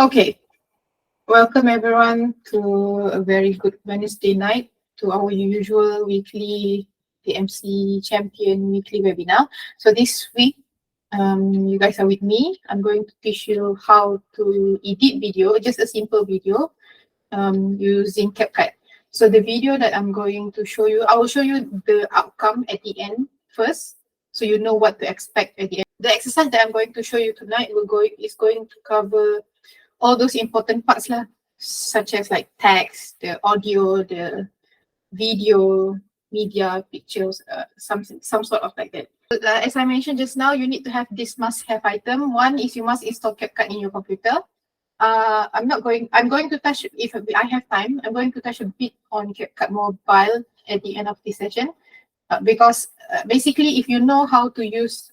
Okay, welcome everyone to a very good Wednesday night to our usual weekly DMC champion weekly webinar. So this week, you guys are with me. I'm going to teach you how to edit video, just a simple video using Capcut. So the video that I'm going to show you, I will show you the outcome at the end first, so you know what to expect at the end. The exercise that I'm going to show you tonight is going to cover all those important parts lah, such as like text, the audio, the video, media, pictures, some sort of like that. As I mentioned just now, you need to have this must-have item. One is you must install Capcut in your computer. I'm going to touch, if I have time, I'm going to touch a bit on Capcut Mobile at the end of this session, because basically if you know how to use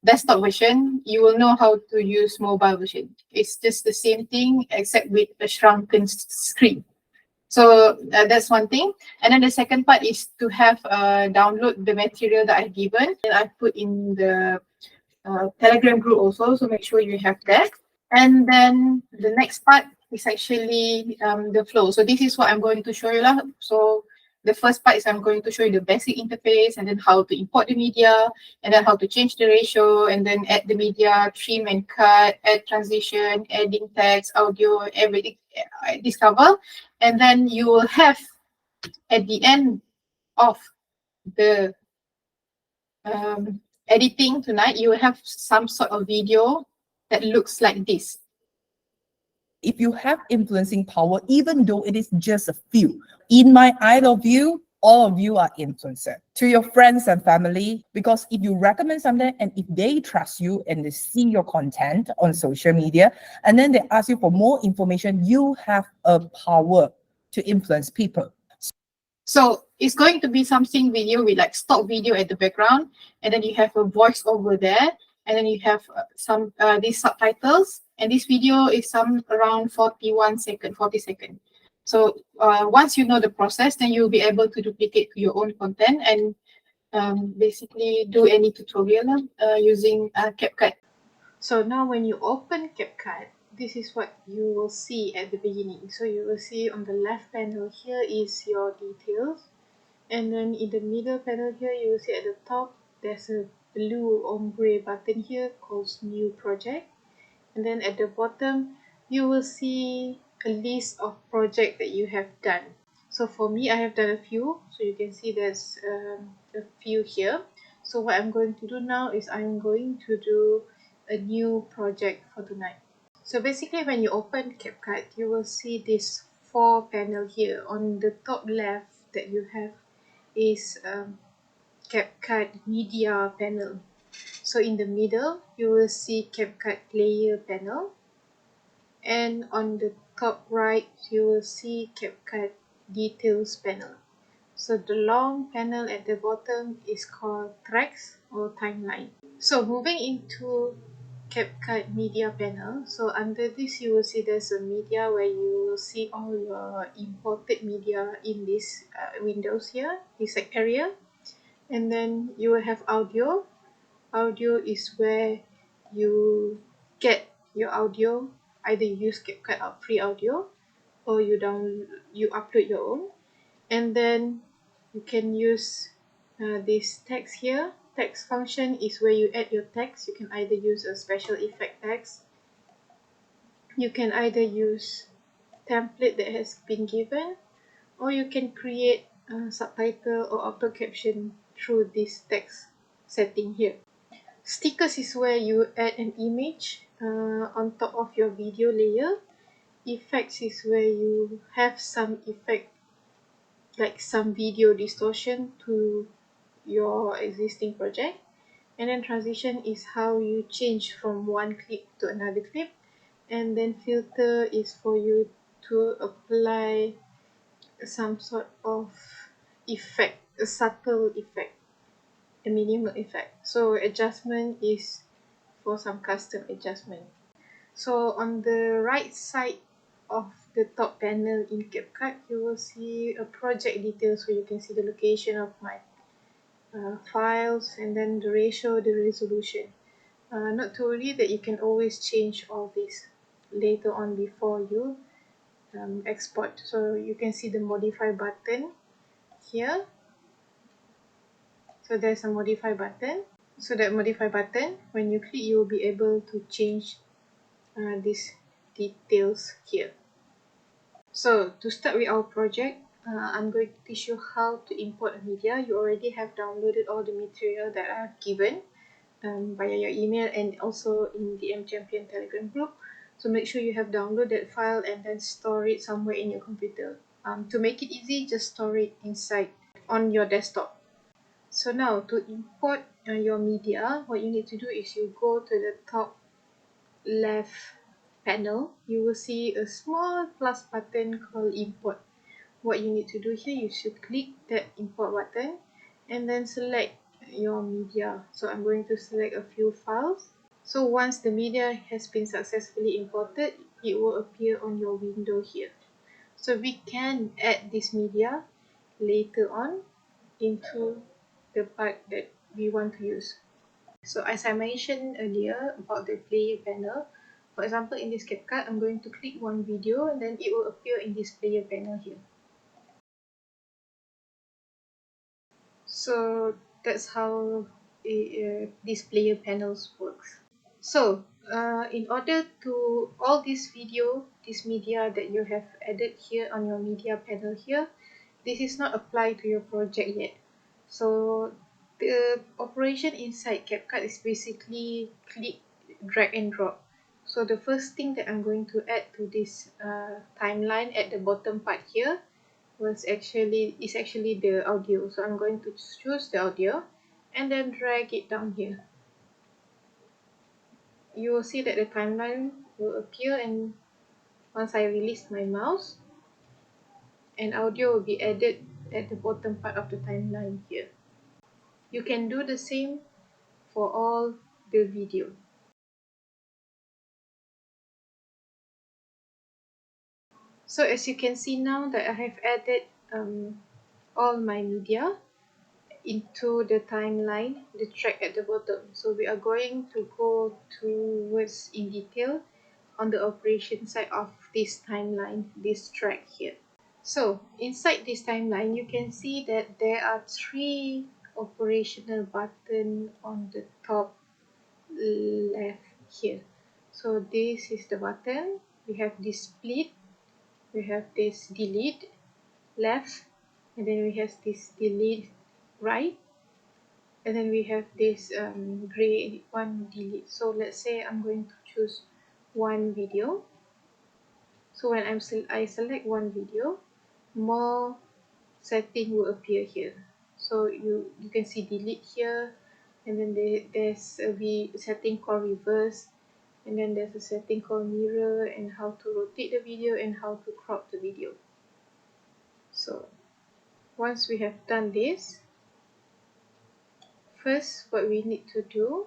desktop version, you will know how to use mobile version. It's just the same thing except with a shrunken screen. So that's one thing. And then the second part is to have download the material that I've given, and I put in the Telegram group also, so make sure you have that. And then the next part is actually the flow. So this is what I'm going to show you lah. So the first part is I'm going to show you the basic interface, and then how to import the media, and then how to change the ratio, and then add the media, trim and cut, add transition, adding text, audio, everything, discover. And then you will have at the end of the editing tonight, you will have some sort of video that looks like this. If you have influencing power, even though it is just a few, in my idol view, all of you are influencer to your friends and family, because if you recommend something and if they trust you and they see your content on social media and then they ask you for more information, you have a power to influence people. So it's going to be something video with like stock video at the background, and then you have a voice over there, and then you have some these subtitles, and this video is around 40 seconds. So once you know the process, then you'll be able to duplicate your own content and basically do any tutorial using Capcut. So now when you open Capcut, this is what you will see at the beginning. So you will see on the left panel here is your details, and then in the middle panel here you will see at the top there's a blue ombre button here called new project, and then at the bottom you will see a list of projects that you have done. So for me, I have done a few, so you can see there's a few here. So what I'm going to do now is I'm going to do a new project for tonight. So basically when you open Capcut, you will see this 4 panel here. On the top left that you have is Capcut media panel. So in the middle, you will see Capcut layer panel, and on the top right, you will see Capcut details panel. So the long panel at the bottom is called tracks or timeline. So moving into Capcut media panel, so under this you will see there's a media where you will see all your imported media in this windows here, this area. And then you will have audio. Audio is where you get your audio, either you use Capcut or free audio, or you upload your own. And then you can use this text here. Text function is where you add your text. You can either use a special effect text. You can either use template that has been given, or you can create a subtitle or auto caption through this text setting here. Stickers is where you add an image on top of your video layer. Effects is where you have some effect, like some video distortion to your existing project. And then transition is how you change from one clip to another clip. And then filter is for you to apply some sort of effect, a subtle effect, a minimal effect. So adjustment is for some custom adjustment. So on the right side of the top panel in Capcut, you will see a project details where you can see the location of my files, and then the ratio, the resolution. Not to worry that you can always change all this. later on before you export. So you can see the modify button here. So there's a modify button. So that modify button, when you click, you will be able to change these details here. So to start with our project, I'm going to teach you how to import a media. You already have downloaded all the material that I've given via your email and also in the DMChampion Telegram group. So make sure you have downloaded that file and then store it somewhere in your computer. To make it easy, just store it inside on your desktop. So now to import your media, what you need to do is you go to the top left panel. You will see a small plus button called import. What you need to do here, you should click that import button and then select your media. So I'm going to select a few files. So once the media has been successfully imported, it will appear on your window here. So we can add this media later on into the part that we want to use. So as I mentioned earlier about the player panel, for example, in this Capcut, I'm going to click one video and then it will appear in this player panel here. So that's how these player panels works. So in order to all this media that you have added here on your media panel here, this is not applied to your project yet. So the operation inside Capcut is basically click, drag and drop. So the first thing that I'm going to add to this timeline at the bottom part here is actually the audio. So I'm going to choose the audio and then drag it down here. You will see that the timeline will appear, and once I release my mouse, an audio will be added at the bottom part of the timeline here. You can do the same for all the video. So as you can see now that I have added all my media into the timeline, the track at the bottom. So we are going to go towards in detail on the operation side of this timeline, this track here. So inside this timeline, you can see that there are 3 operational buttons on the top left here. So this is the button. We have this split, we have this delete left, and then we have this delete right, and then we have this gray one delete. So let's say I'm going to choose one video. So when I select one video, more setting will appear here. So you can see delete here, and then there's a setting called reverse, and then there's a setting called mirror, and how to rotate the video and how to crop the video. So once we have done this, first what we need to do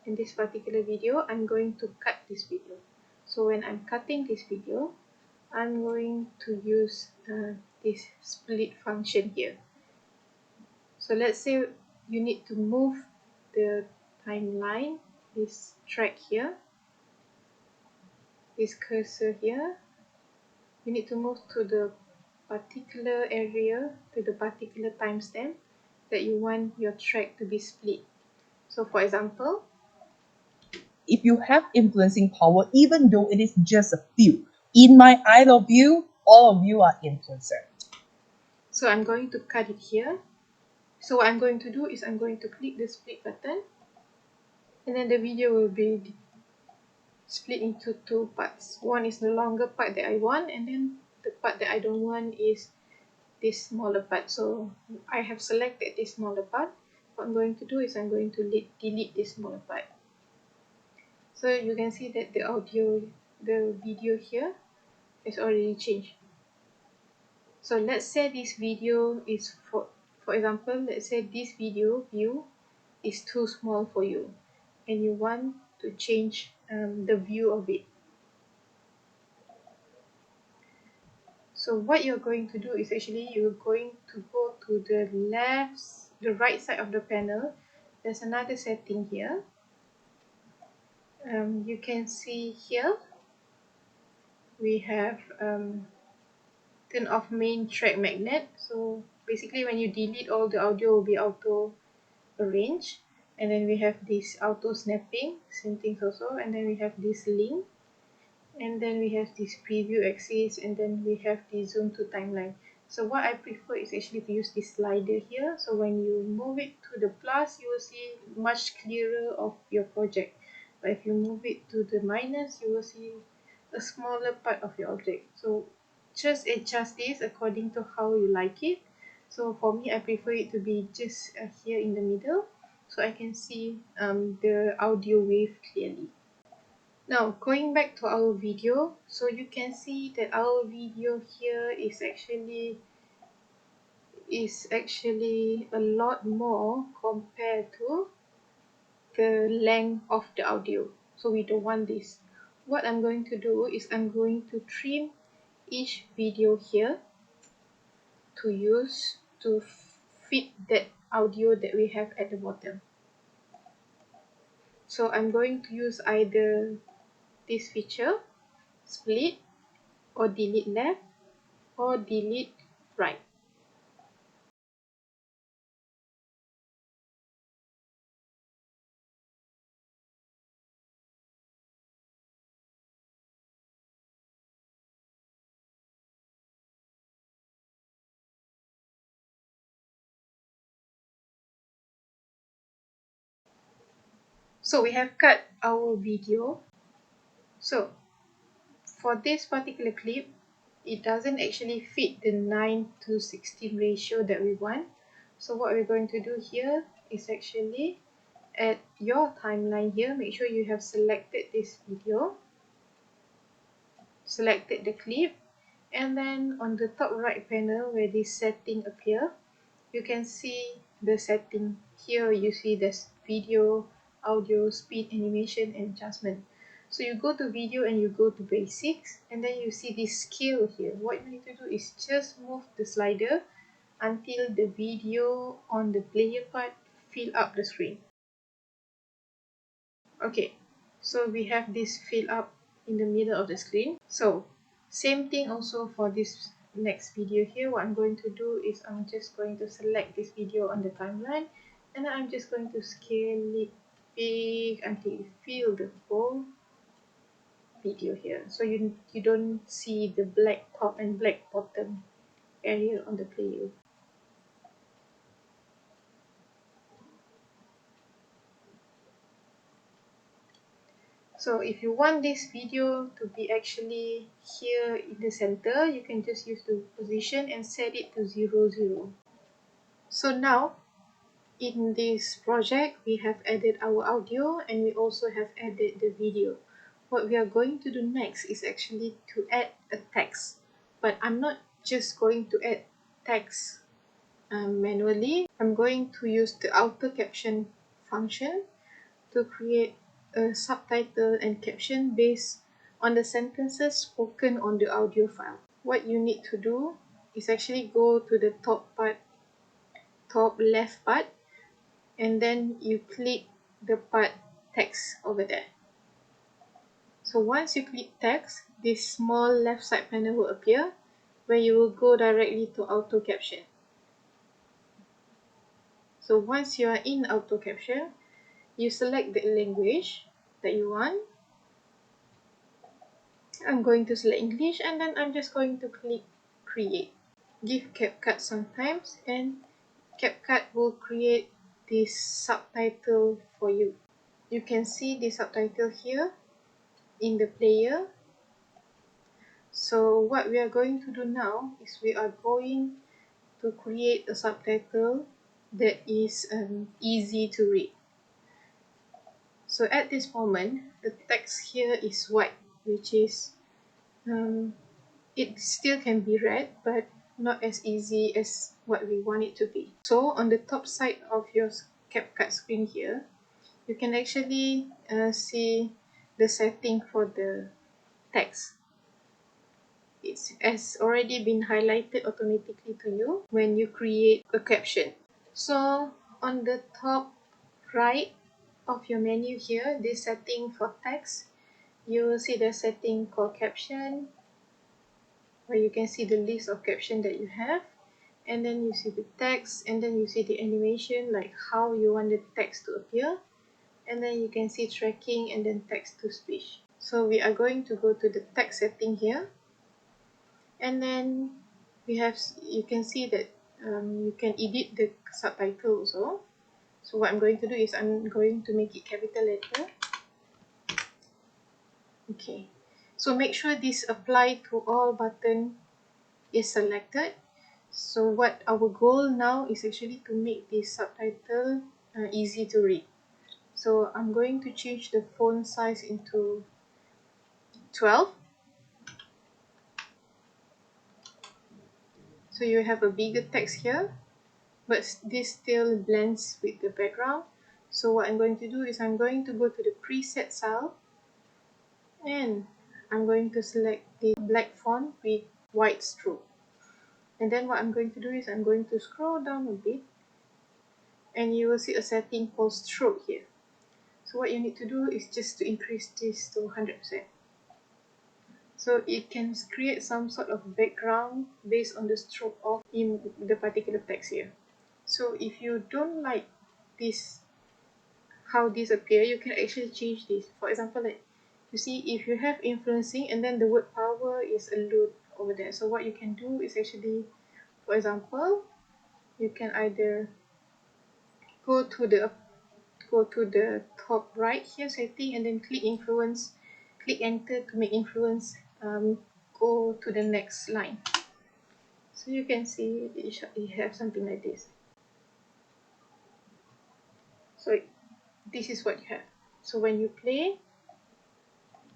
in this particular video, I'm going to cut this video. So when I'm cutting this video, I'm going to use this split function here. So let's say you need to move the timeline, this track here, this cursor here. You need to move to the particular area, to the particular timestamp that you want your track to be split. So for example, if you have influencing power, even though it is just a few, in my idol view, all of you are influencers. So I'm going to cut it here. So what I'm going to do is I'm going to click the split button, and then the video will be split into 2 parts. One is the longer part that I want, and then the part that I don't want is this smaller part. So I have selected this smaller part. What I'm going to do is I'm going to delete this smaller part. So you can see that the video here is already changed. So let's say this video is for example, let's say this video view is too small for you and you want to change the view of it. So what you're going to do is actually you're going to go to the right side of the panel. There's another setting here. You can see here we have turn off main track magnet. So basically when you delete, all the audio will be auto arranged. And then we have this auto snapping, same things also. And then we have this link. And then we have this preview axis, and then we have the zoom to timeline. So what I prefer is actually to use this slider here. So when you move it to the plus, you will see much clearer of your project. But if you move it to the minus, you will see a smaller part of your object. So just adjust this according to how you like it. So for me, I prefer it to be just here in the middle, so I can see the audio wave clearly. Now going back to our video, so you can see that our video here is actually a lot more compared to the length of the audio. So we don't want this. What I'm going to do is I'm going to trim each video here to use to fit that audio that we have at the bottom. So I'm going to use either this feature, split, or delete left, or delete right. So we have cut our video. So for this particular clip, it doesn't actually fit the 9:16 ratio that we want. So what we're going to do here is actually at your timeline here, make sure you have selected this video, selected the clip, and then on the top right panel where this setting appear, you can see the setting. Here you see this video, audio, speed, animation, and adjustment. So you go to video and you go to basics, and then you see this scale here. What you need to do is just move the slider until the video on the player part fill up the screen. Okay, so we have this fill up in the middle of the screen. So same thing also for this next video here. What I'm going to do is I'm just going to select this video on the timeline, and then I'm just going to scale it big until you fill the whole video here. So you don't see the black top and black bottom area on the player. So if you want this video to be actually here in the center, you can just use the position and set it to 0, 0. So now in this project, we have added our audio and we also have added the video. What we are going to do next is actually to add a text. But I'm not just going to add text manually. I'm going to use the auto caption function to create a subtitle and caption based on the sentences spoken on the audio file. What you need to do is actually go to the top left part, and then you click the part text over there. So once you click text, this small left side panel will appear where you will go directly to auto caption. So once you are in auto caption, you select the language that you want. I'm going to select English, and then I'm just going to click create. Give Capcut some time, and Capcut will create this subtitle for you. You can see the subtitle here in the player. So what we are going to do now is we are going to create a subtitle that is easy to read. So at this moment, the text here is white, which is it still can be read, but not as easy as what we want it to be. So on the top side of your CapCut screen here, you can actually see the setting for the text. It has already been highlighted automatically to you when you create a caption. So on the top right of your menu here, this setting for text, you will see the setting called caption, where you can see the list of caption that you have, and then you see the text, and then you see the animation, like how you want the text to appear, and then you can see tracking and then text to speech. So we are going to go to the text setting here, and then you can see that you can edit the subtitle also. So what I'm going to do is I'm going to make it capital letter. Okay, so make sure this apply to all button is selected. So what our goal now is actually to make this subtitle easy to read. So I'm going to change the font size into 12. So you have a bigger text here, but this still blends with the background. So what I'm going to do is I'm going to go to the preset style, and I'm going to select the black font with white stroke. And then what I'm going to do is I'm going to scroll down a bit, and you will see a setting called stroke here. So what you need to do is just to increase this to 100%. So it can create some sort of background based on the stroke of in the particular text here. So if you don't like this, how this appear, you can actually change this. For example, like you see, if you have influencing and then the word power is a load over there. So what you can do is actually, for example, you can either go to the top right here setting, and then click influence, click enter to make influence go to the next line. So you can see it have something like this. So this is what you have. So when you play,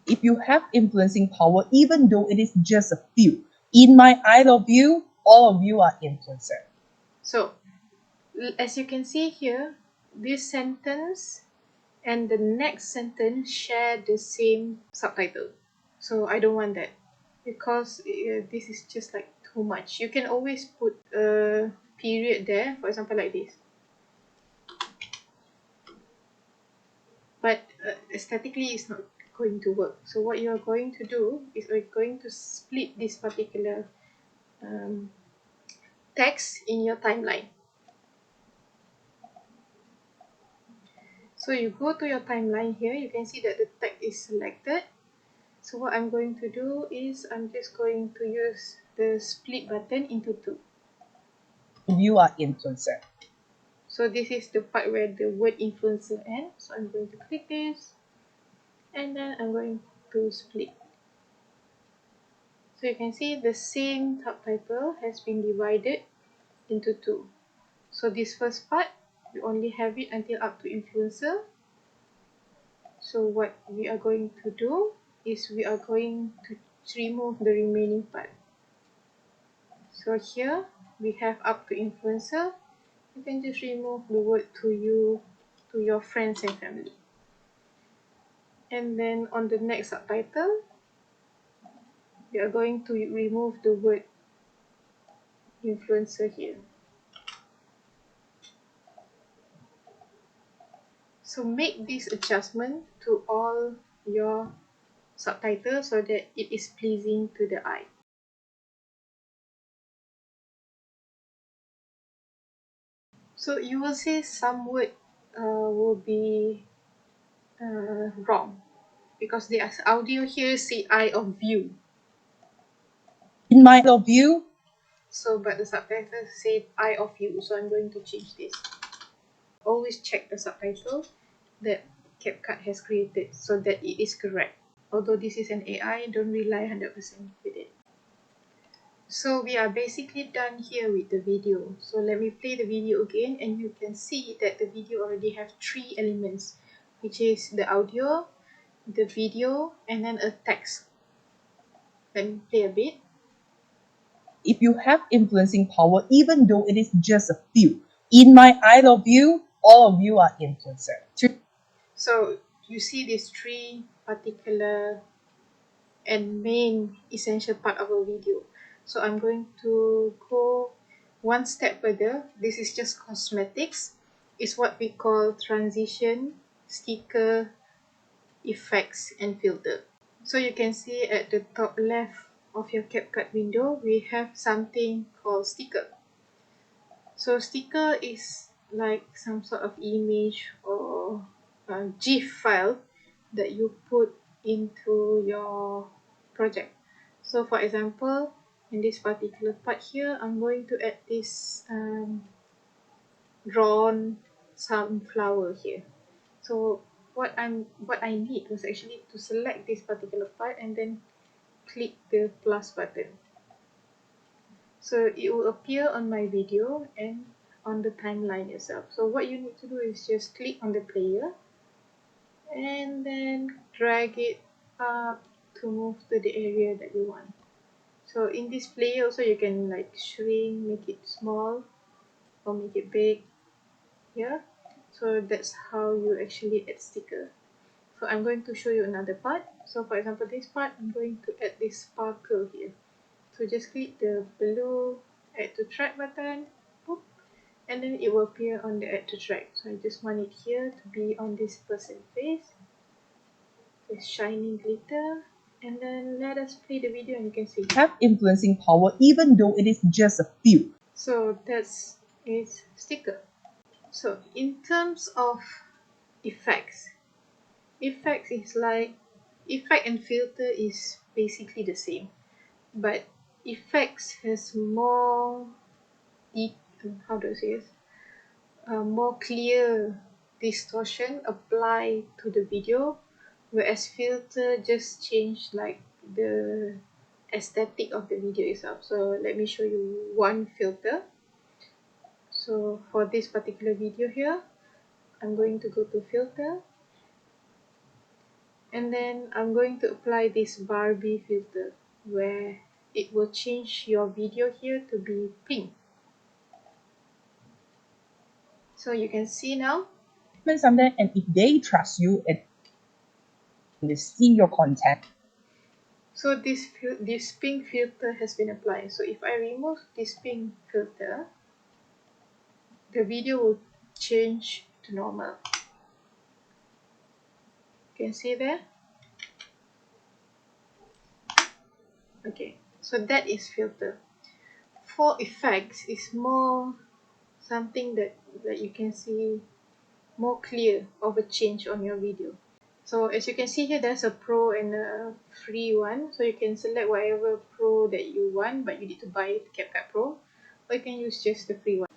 If you have influencing power, even though it is just a few, in my eye of view, all of you are influencer. so as you can see here, this sentence and the next sentence share the same subtitle. So I don't want that, because this is just like too much. You can always put a period there, for example, like this. But aesthetically, it's not going to work. So what you are going to do is we're going to split this particular text in your timeline. So you go to your timeline here, you can see that the text is selected. So what I'm going to do is I'm just going to use the split button into two. You are influencer. So this is the part where the word influencer ends. So I'm going to click this, and then I'm going to split. So you can see the same subtitle has been divided into two. So this first part, we only have it until up to influencer. So what we are going to do is we are going to remove the remaining part. So here we have up to influencer. You can just remove the word to you, to your friends and family. And then on the next subtitle, we are going to remove the word influencer here. So make this adjustment to all your subtitles so that it is pleasing to the eye. So you will see some word will be wrong, because the audio here say eye of view. In my eye of view, So but the subtitles say eye of view. So I'm going to change this. Always check the subtitle that Capcut has created so that it is correct. Although this is an AI, don't rely 100% with it. So we are basically done here with the video. So let me play the video again, and you can see that the video already have three elements, which is the audio, the video, and then a text. Let me play a bit. if you have influencing power, even though it is just a few, in my eye of view, all of you are influencer. So you see these three particular and main essential part of a video. So I'm going to go one step further. This is just cosmetics. It's what we call transition sticker, effects, and filter. So you can see at the top left of your Capcut window, we have something called sticker. So sticker is like some sort of image or a GIF file that you put into your project. So for example, in this particular part here, I'm going to add this drawn sunflower here. So what I need was actually to select this particular part and then click the plus button. So it will appear on my video and on the timeline itself. So what you need to do is just click on the player and then drag it up to move to the area that you want. So in this player also you can like shrink, make it small or make it big. Yeah. So that's how you actually add sticker. So I'm going to show you another part. So for example, this part, I'm going to add this sparkle here. So just click the blue add to track button, boop, and then it will appear on the add to track. So I just want it here to be on this person's face. This shining glitter. And then let us play the video and you can see. Have influencing power even though it is just a few. So that's its sticker. So in terms of effects is like effect and filter is basically the same, but effects has more how do I say this? More clear distortion applied to the video, whereas filter just change like the aesthetic of the video itself. So let me show you one filter. So for this particular video here, I'm going to go to filter, and then I'm going to apply this Barbie filter where it will change your video here to be pink. So you can see now. Something, and if they trust you and they see your content. So this pink filter has been applied. So if I remove this pink filter, the video will change to normal. You can see there. Okay, so that is filter. For effects, is more something that you can see more clear of a change on your video. So as you can see here, there's a pro and a free one. So you can select whatever pro that you want, but you need to buy Capcut Pro, or you can use just the free one.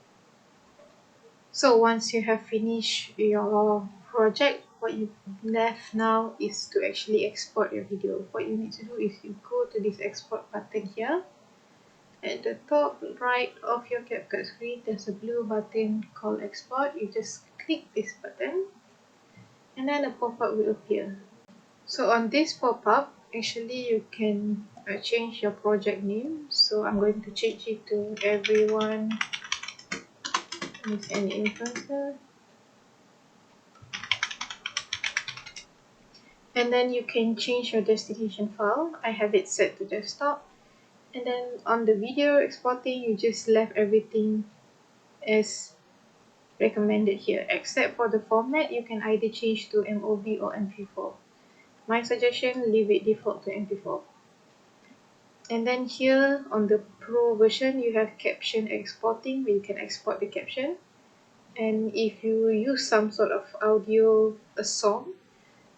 So once you have finished your project, what you left now is to actually export your video. What you need to do is you go to this export button here. At the top right of your Capcut screen, there's a blue button called export. You just click this button and then a pop-up will appear. So on this pop-up, actually you can change your project name. So I'm going to change it to everyone is an influencer. And then you can change your destination file. I have it set to desktop. And then on the video exporting, you just left everything as recommended here, except for the format. You can either change to MOV or MP4. My suggestion, leave it default to MP4. And then here on the Pro version, you have caption exporting, where you can export the caption. And if you use some sort of audio, a song,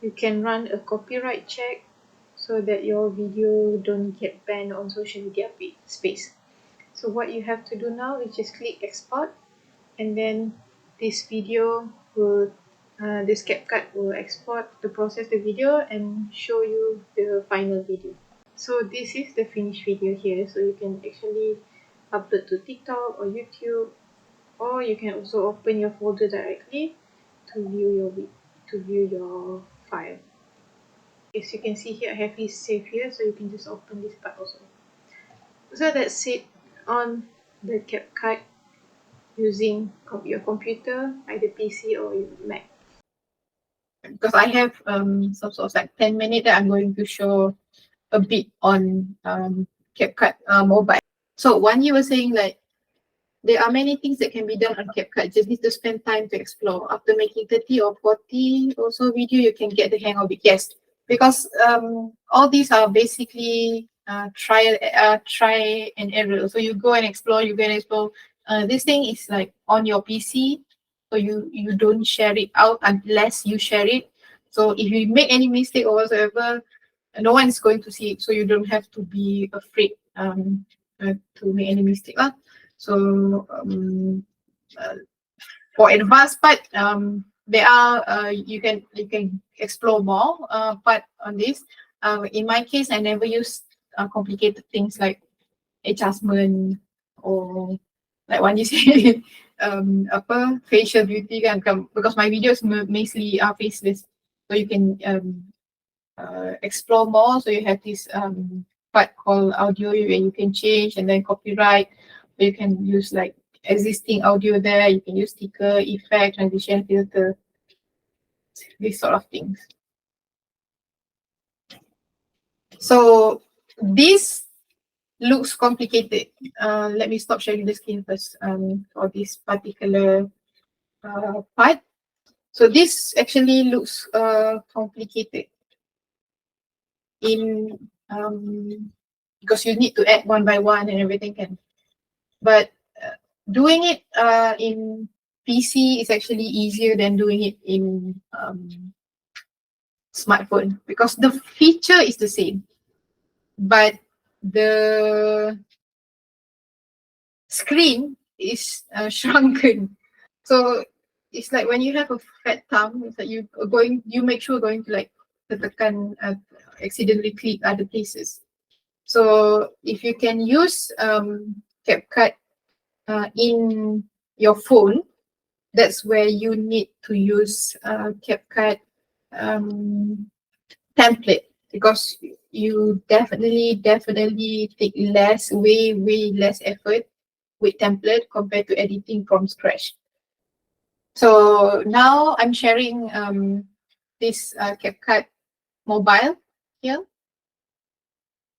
you can run a copyright check so that your video don't get banned on social media space. So what you have to do now is just click export, and then this video will, this Capcut will export the process the video and show you the final video. So this is the finished video here. So you can actually upload to TikTok or YouTube, or you can also open your folder directly to view your file. As you can see here, I have it saved here, so you can just open this part also. So that's it on the Capcut using your computer, either PC or your Mac. Because I have some sort of like 10 minutes that I'm going to show a bit on CapCut mobile. So one, you were saying like there are many things that can be done on CapCut. Just need to spend time to explore. After making 30 or 40 or so video, you can get the hang of it. Yes, because all these are basically try and error. So you go and explore, this thing is like on your PC, so you don't share it out unless you share it. So if you make any mistake or whatsoever, no one is going to see it, so you don't have to be afraid to make any mistake. So for advanced part, there are you can explore more part on this. In my case, I never use complicated things like adjustment or like when you say facial beauty kan, because my videos mostly are faceless, so you can explore more. So you have this part called audio where you can change, and then copyright, where you can use like existing audio there. You can use sticker, effect, transition filter, these sort of things. So this looks complicated. Let me stop sharing the screen first for this particular part. So this actually looks complicated in because you need to add one by one and everything can. But doing it in PC is actually easier than doing it in smartphone, because the feature is the same, but the screen is shrunken. So it's like when you have a fat thumb, it's like you make sure going to like tekan accidentally click other places. So if you can use CapCut in your phone, that's where you need to use CapCut template, because you definitely take way less effort with template compared to editing from scratch. So now I'm sharing this CapCut mobile here.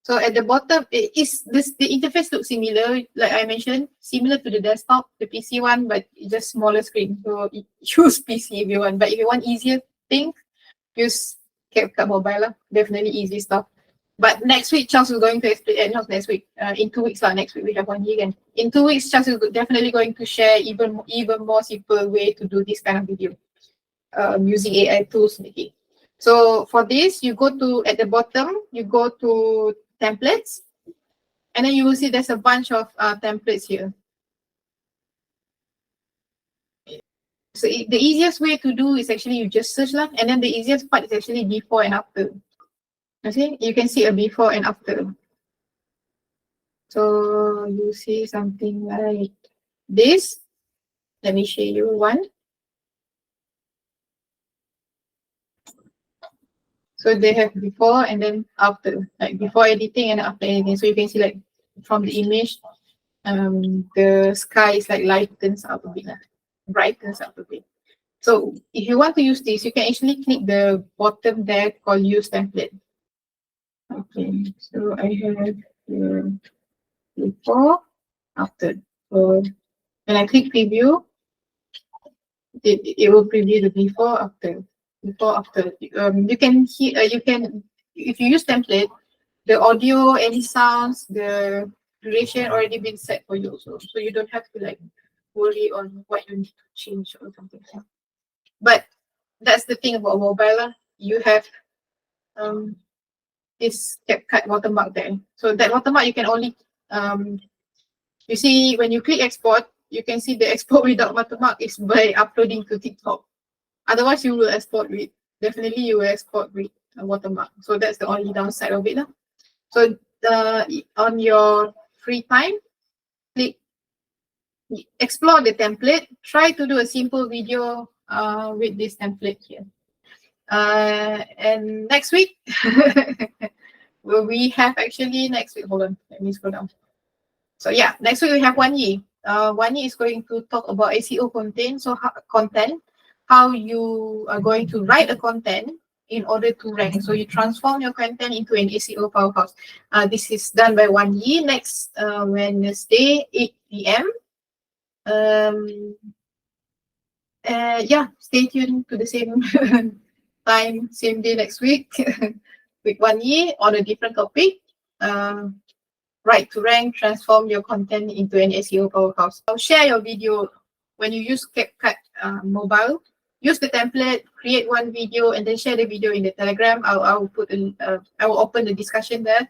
So at the bottom, the interface looks similar, like I mentioned, similar to the desktop, the PC one, but just smaller screen. So use PC if you want, but if you want easier things, use CapCut mobile. Definitely easy stuff. But next week, Charles is going to explain. Not next week. In 2 weeks, next week we have 1 year again. In 2 weeks, Charles is definitely going to share even more simple way to do this kind of video using AI tools. Okay. So for this, you go to at the bottom, you go to templates, and then you will see there's a bunch of templates here. So the easiest way to do is actually you just search lah, and then the easiest part is actually before and after. Okay, you can see a before and after. So you see something like this. Let me show you one. So they have before and then after, like before editing and after editing. So you can see like from the image, the sky is like lightens up a bit, brightens up a bit. So if you want to use this, you can actually click the bottom there called use template. Okay, so I have the before, after. So when I click preview, it will preview the before, after. Before, after. You can hear, if you use template, the audio, any sounds, the duration already been set for you also. So you don't have to like worry on what you need to change or something. But that's the thing about mobile. You have this CapCut watermark there. So that watermark you can only you see when you click export, you can see the export without watermark is by uploading to TikTok. Otherwise, you will export with, definitely you will export with a watermark. So that's the only downside of it. So on your free time, click explore the template. Try to do a simple video with this template here. And next week, we have actually next week. Hold on, let me scroll down. So yeah, next week we have 1 year. 1 year is going to talk about SEO content. So how you are going to write a content in order to rank. So you transform your content into an SEO powerhouse. This is done by 1 year. Next Wednesday, 8 p.m. Yeah, stay tuned to the same time, same day next week with Wan Yi on a different topic. Right to rank, transform your content into an SEO powerhouse. I'll share your video when you use Capcut mobile. Use the template, create one video, and then share the video in the Telegram. I'll put in. I will open the discussion there.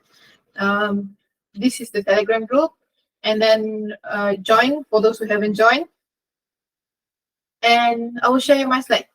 This is the Telegram group, and then join for those who haven't joined. And I will share you my slide.